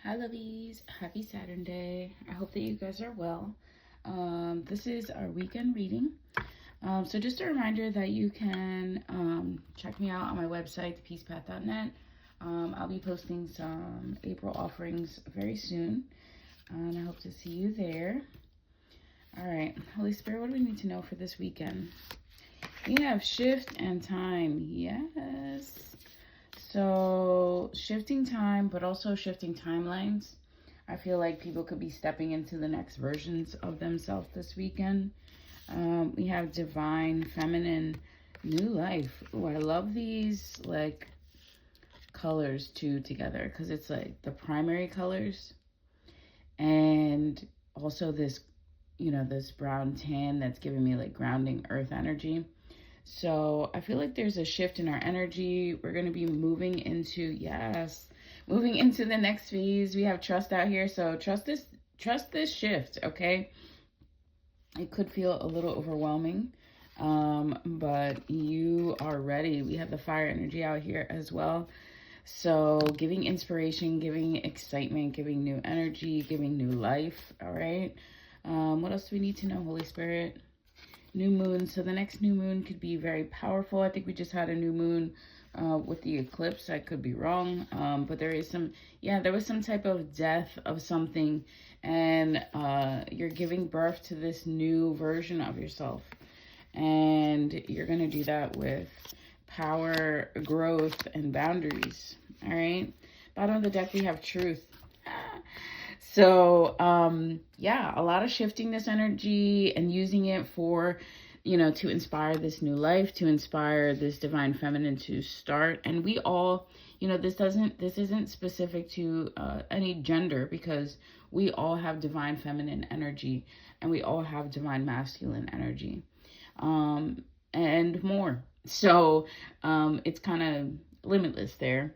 Hi lovies, happy Saturday. I hope that you guys are well. This is our weekend reading. So just a reminder that you can check me out on my website, thepeacepath.net. I'll be posting some April offerings very soon, and I hope to see you there. All right, Holy Spirit, what do we need to know for this weekend? We have shift and time. Yes. So shifting time, but also shifting timelines. I feel like people could be stepping into the next versions of themselves this weekend. We have divine, feminine, new life. Oh, I love these like colors too together because it's like the primary colors and also this, this brown tan that's giving me like grounding earth energy. So I feel like there's a shift in our energy. We're going to be moving into the next phase. We have trust out here. So trust this shift. Okay. It could feel a little overwhelming. But you are ready. We have the fire energy out here as well. So giving inspiration, giving excitement, giving new energy, giving new life. All right. What else do we need to know, Holy Spirit? New moon. So the next new moon could be very powerful. I think we just had a new moon with the eclipse. I could be wrong. But there is there was some type of death of something. And you're giving birth to this new version of yourself. And you're going to do that with power, growth, and boundaries. All right. Bottom of the deck, we have truth. So, a lot of shifting this energy and using it for, to inspire this new life, to inspire this divine feminine to start. And we all, this isn't specific to any gender because we all have divine feminine energy and we all have divine masculine energy, and more. So, it's kind of limitless there.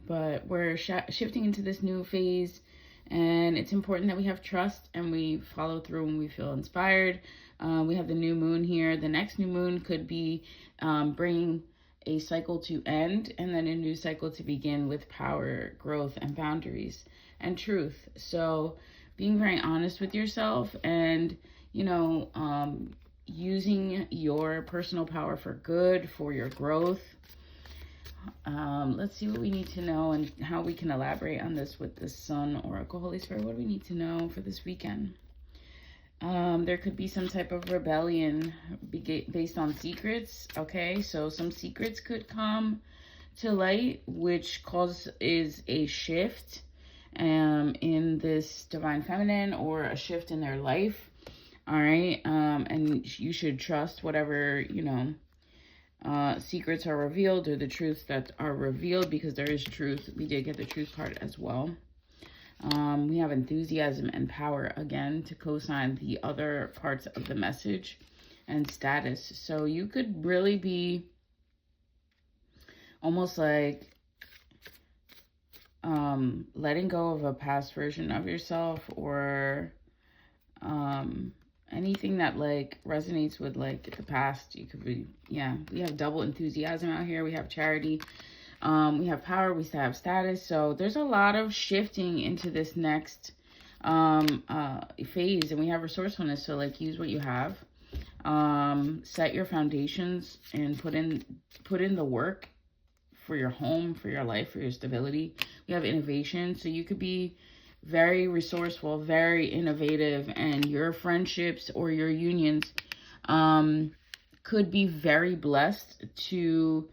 But we're shifting into this new phase, and it's important that we have trust and we follow through when we feel inspired. We have the new moon here. The next new moon could be bringing a cycle to end and then a new cycle to begin with power, growth, and boundaries and truth. So being very honest with yourself and, using your personal power for good, for your growth. Let's see what we need to know and how we can elaborate on this with the Sun Oracle. Holy Spirit, what do we need to know for this weekend? There could be some type of rebellion based on secrets. Okay, so some secrets could come to light, which causes a shift in this divine feminine or a shift in their life. All right, and you should trust whatever, secrets are revealed or the truths that are revealed, because there is truth. We did get the truth card as well. We have enthusiasm and power again to co-sign the other parts of the message, and status. So you could really be almost like letting go of a past version of yourself, or anything that like resonates with like the past. You could be, we have double enthusiasm out here. We have charity, we have power, we still have status. So there's a lot of shifting into this next phase, and we have resourcefulness. So like use what you have, set your foundations and put in the work for your home, for your life, for your stability. We have innovation. So you could be very resourceful, very innovative, and your friendships or your unions could be very blessed to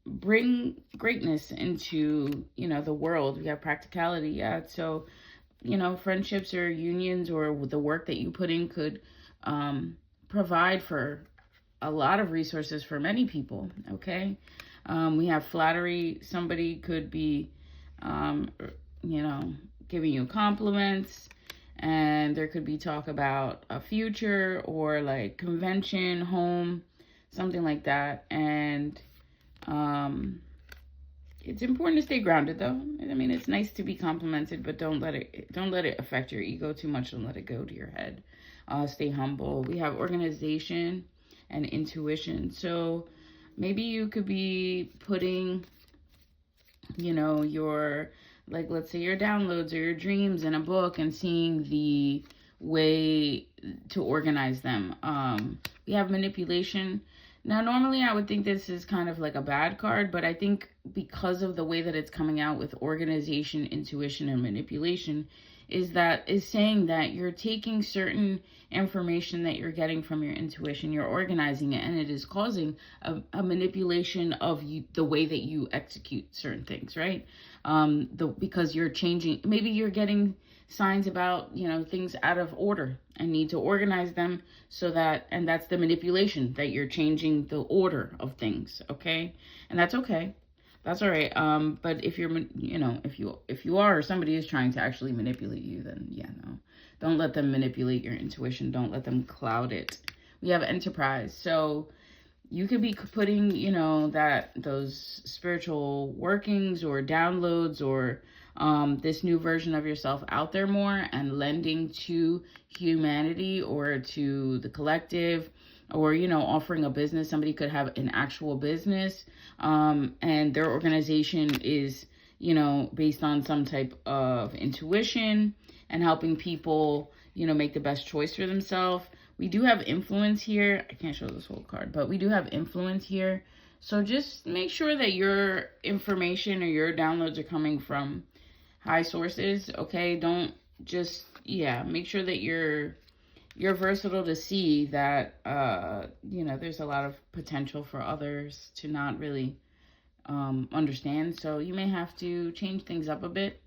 bring greatness into, the world. We have practicality. So, friendships or unions or the work that you put in could provide for a lot of resources for many people. Okay. We have flattery. Somebody could be, giving you compliments, and there could be talk about a future or like convention, home, something like that. And it's important to stay grounded though. I mean, it's nice to be complimented, but don't let it affect your ego too much. Don't let it go to your head. Stay humble. We have organization and intuition. So maybe you could be putting, your like, let's say your downloads or your dreams in a book and seeing the way to organize them. We have manipulation. Now, normally I would think this is kind of like a bad card, but I think because of the way that it's coming out with organization, intuition, and manipulation, is saying that you're taking certain information that you're getting from your intuition, you're organizing it, and it is causing a manipulation of you, the way that you execute certain things, right? Because you're changing, maybe you're getting signs about, things out of order and need to organize them so that, and that's the manipulation, that you're changing the order of things, okay? And that's okay. That's all right. But if you're, if you are, or somebody is trying to actually manipulate you, then yeah, no. Don't let them manipulate your intuition. Don't let them cloud it. We have enterprise. So you could be putting, those spiritual workings or downloads or this new version of yourself out there more and lending to humanity or to the collective, or, offering a business. Somebody could have an actual business, and their organization is, based on some type of intuition and helping people, make the best choice for themselves. We do have influence here. I can't show this whole card, but we do have influence here. So just make sure that your information or your downloads are coming from high sources, okay? Don't just, make sure that you're versatile to see that, there's a lot of potential for others to not really understand. So you may have to change things up a bit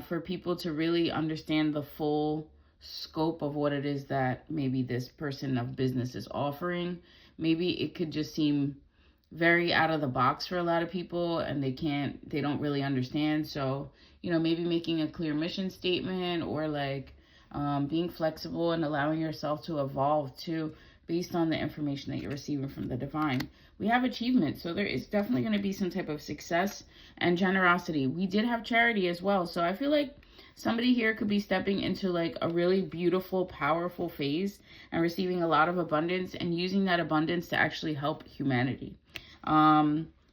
for people to really understand the full scope of what it is that maybe this person of business is offering. Maybe it could just seem very out of the box for a lot of people and they don't really understand. So, maybe making a clear mission statement or like being flexible and allowing yourself to evolve too based on the information that you're receiving from the divine. We have achievement, so there is definitely going to be some type of success and generosity. We did have charity as well, so I feel like somebody here could be stepping into like a really beautiful, powerful phase and receiving a lot of abundance and using that abundance to actually help humanity.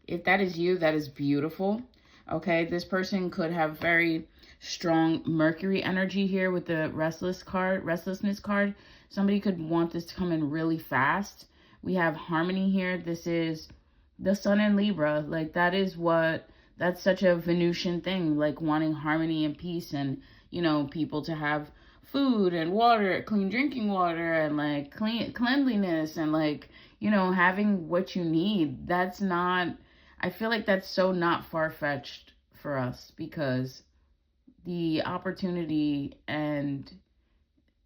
If that is you, that is beautiful. Okay, this person could have very strong Mercury energy here with the restlessness card. Somebody could want this to come in really fast. We have harmony here. This is the sun in Libra. Like that's such a Venusian thing, like wanting harmony and peace and, people to have food and water, clean drinking water and like cleanliness and like, having what you need. I feel like that's so not far-fetched for us because the opportunity and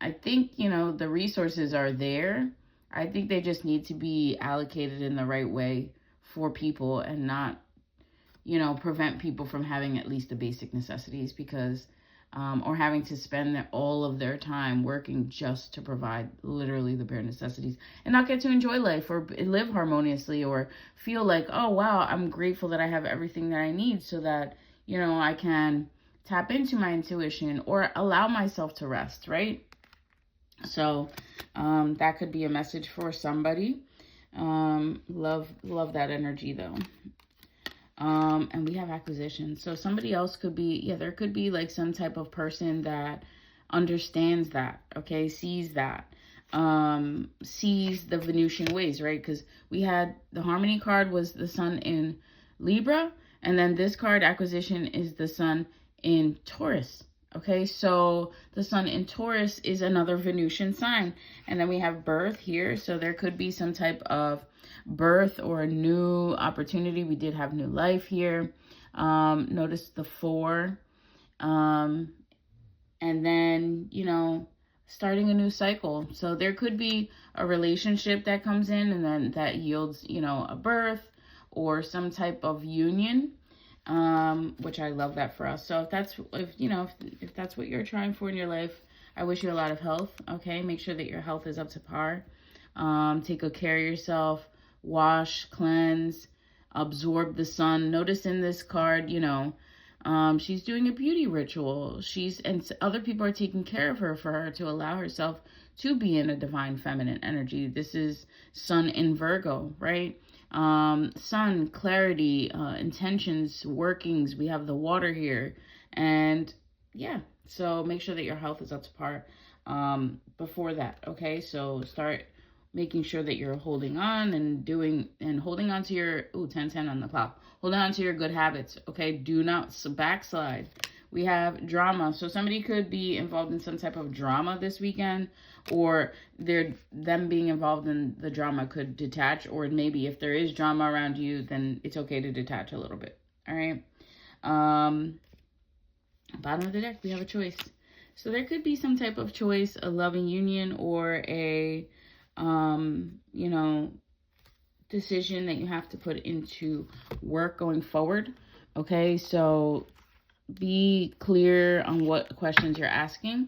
I think, the resources are there. I think they just need to be allocated in the right way for people and not, prevent people from having at least the basic necessities because, or having to spend all of their time working just to provide literally the bare necessities and not get to enjoy life or live harmoniously or feel like, oh, wow, I'm grateful that I have everything that I need so that, I can tap into my intuition or allow myself to rest, right? So that could be a message for somebody. Love that energy though. And we have acquisition. So somebody else could be, there could be like some type of person that understands that, okay, sees that, sees the Venusian ways, right? Because we had the harmony card was the sun in Libra, and then this card, acquisition, is the sun in Taurus. Okay, so the sun in Taurus is another Venusian sign. And then we have birth here. So there could be some type of birth or a new opportunity. We did have new life here. Notice the 4. And then, starting a new cycle. So there could be a relationship that comes in and then that yields, a birth or some type of union. Which I love that for us. So if that's what you're trying for in your life, I wish you a lot of health. Okay, make sure that your health is up to par. Take good care of yourself. Wash, cleanse, absorb the sun. Notice in this card, she's doing a beauty ritual. And other people are taking care of her for her to allow herself to be in a divine feminine energy. This is sun in Virgo, right? Sun, clarity, intentions, workings. We have the water here. And yeah, so make sure that your health is up to par before that. Okay, so start making sure that you're holding on and holding on to your 10 on the clock. Holding on to your good habits. Okay, do not backslide. We have drama. So somebody could be involved in some type of drama this weekend, or them being involved in the drama could detach, or maybe if there is drama around you, then it's okay to detach a little bit. All right. Bottom of the deck, we have a choice. So there could be some type of choice, a loving union, or a decision that you have to put into work going forward. Okay, so be clear on what questions you're asking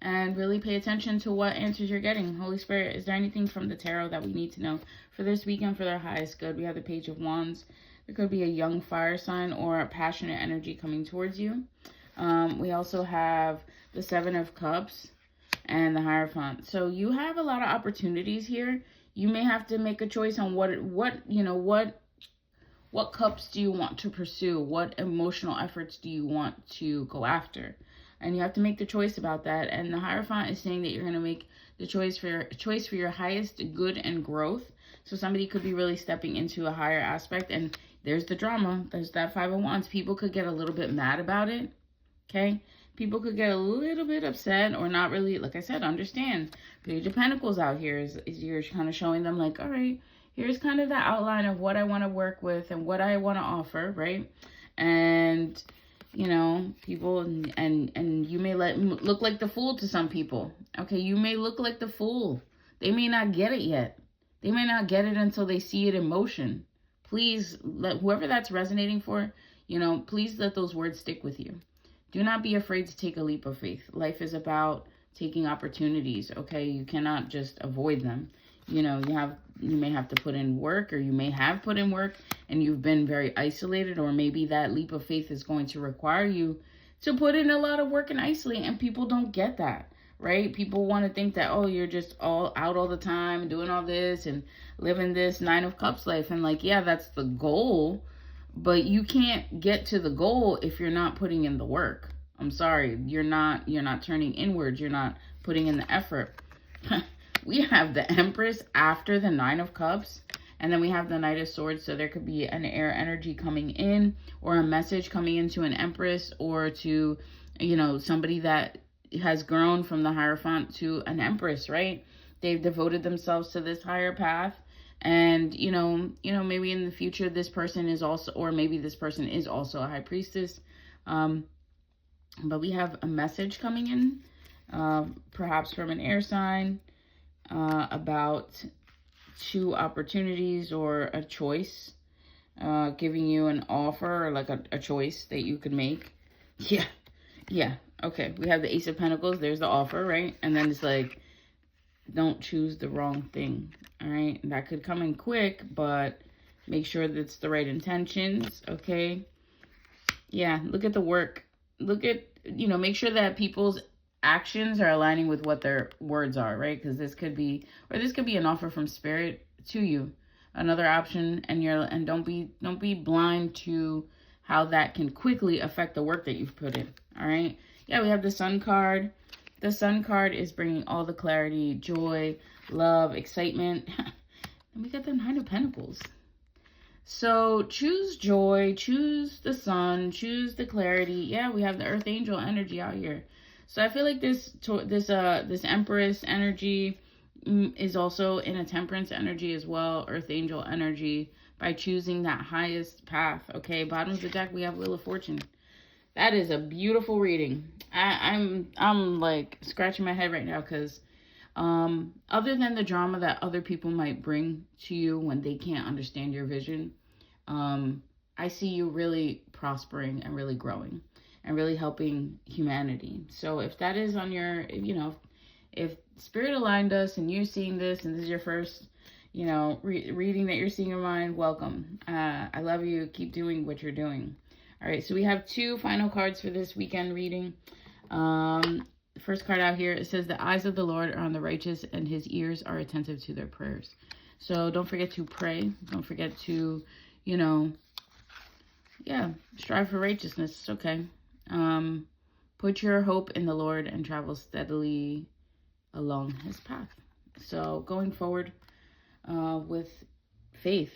and really pay attention to what answers you're getting. Holy Spirit, is there anything from the tarot that we need to know for this weekend for their highest good? We have the Page of Wands. There could be a young fire sign or a passionate energy coming towards you. We also have the Seven of Cups and the Hierophant. So you have a lot of opportunities here. You may have to make a choice on what cups do you want to pursue? What emotional efforts do you want to go after? And you have to make the choice about that. And the Hierophant is saying that you're going to make the choice for your highest good and growth. So somebody could be really stepping into a higher aspect. And there's the drama. There's that Five of Wands. People could get a little bit mad about it. Okay? People could get a little bit upset or not really, like I said, understand. Page of Pentacles out here is you're kind of showing them like, all right, here's kind of the outline of what I want to work with and what I want to offer, right? And, people, and you may look like the fool to some people. Okay, you may look like the fool. They may not get it yet. They may not get it until they see it in motion. Please, let whoever that's resonating for, please let those words stick with you. Do not be afraid to take a leap of faith. Life is about taking opportunities, okay? You cannot just avoid them. You may have to put in work, or you may have put in work and you've been very isolated, or maybe that leap of faith is going to require you to put in a lot of work and isolate, and people don't get that, right? People want to think that, oh, you're just all out all the time doing all this and living this Nine of Cups life. And like, yeah, that's the goal, but you can't get to the goal if you're not putting in the work. I'm sorry, you're not turning inwards, you're not putting in the effort. We have the Empress after the Nine of Cups, and then we have the Knight of Swords. So there could be an air energy coming in, or a message coming into an Empress, or to, somebody that has grown from the Hierophant to an Empress, right? They've devoted themselves to this higher path. And, maybe in the future, this person is also, or maybe this person is also a High Priestess. But we have a message coming in, perhaps from an air sign, about two opportunities or a choice, giving you an offer, or like a choice that you could make. Yeah. Okay, we have the Ace of Pentacles. There's the offer, right? And then it's like, don't choose the wrong thing. All right, and that could come in quick, but make sure that it's the right intentions. Okay, yeah, look at the work. Look at, make sure that people's actions are aligning with what their words are, right? Because this could be an offer from Spirit to you, another option, and don't be blind to how that can quickly affect the work that you've put in. All right, yeah, we have the Sun card. The Sun card is bringing all the clarity, joy, love, excitement. And we got the Nine of Pentacles. So choose joy, choose the Sun, choose the clarity. Yeah, we have the Earth Angel energy out here. So I feel like this Empress energy is also in a Temperance energy as well, Earth Angel energy, by choosing that highest path. Okay, bottom of the deck, we have Wheel of Fortune. That is a beautiful reading. I'm like scratching my head right now, because other than the drama that other people might bring to you when they can't understand your vision, I see you really prospering and really growing and really helping humanity. So if that is on your, if Spirit aligned us and you're seeing this and this is your first, reading that you're seeing in mind, welcome. I love you. Keep doing what you're doing. All right, so we have two final cards for this weekend reading. The first card out here, it says, the eyes of the Lord are on the righteous, and his ears are attentive to their prayers. So don't forget to pray. Don't forget to, you know, strive for righteousness. It's okay. Put your hope in the Lord and travel steadily along his path. So going forward with faith,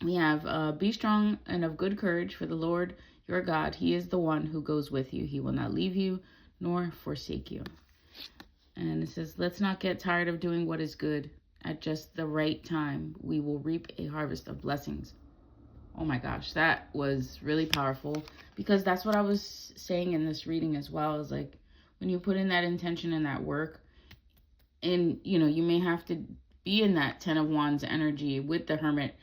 we have be strong and of good courage, for the Lord your God, he is the one who goes with you. He will not leave you nor forsake you. And it says, let's not get tired of doing what is good. At just the right time, we will reap a harvest of blessings. Oh my gosh, that was really powerful, because that's what I was saying in this reading as well. Is like, when you put in that intention and that work, and you know, you may have to be in that 10 of Wands energy with the Hermit,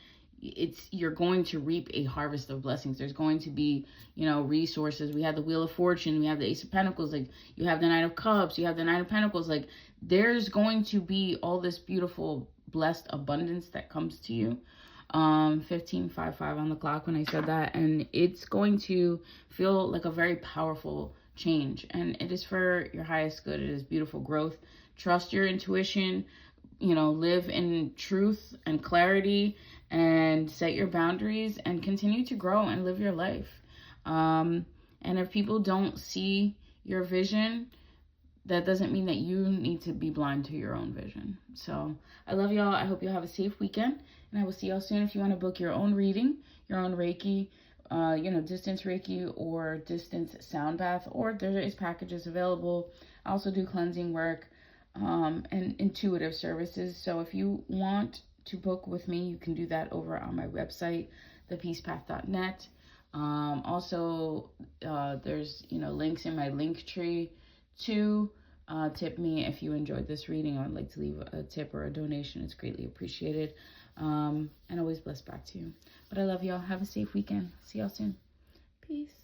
you're going to reap a harvest of blessings. There's going to be, you know, resources. We have the Wheel of Fortune, we have the Ace of Pentacles, like you have the Knight of Cups, you have the Knight of Pentacles. Like there's going to be all this beautiful blessed abundance that comes to you. 15:55 on the clock when I said that, and it's going to feel like a very powerful change, and it is for your highest good. It is beautiful growth. Trust your intuition, you know, live in truth and clarity, and set your boundaries and continue to grow and live your life. And if people don't see your vision, that doesn't mean that you need to be blind to your own vision. So I love y'all. I hope you'll have a safe weekend, and I will see y'all soon. If you want to book your own reading, your own Reiki, you know, distance Reiki or distance sound bath, or there is packages available. I also do cleansing work and intuitive services. So if you want to book with me, you can do that over on my website, thepeacepath.net. Also, there's, you know, links in my link tree to tip me if you enjoyed this reading or would like to leave a tip or a donation. It's greatly appreciated. And always blessed back to you. But I love y'all. Have a safe weekend. See y'all soon. Peace.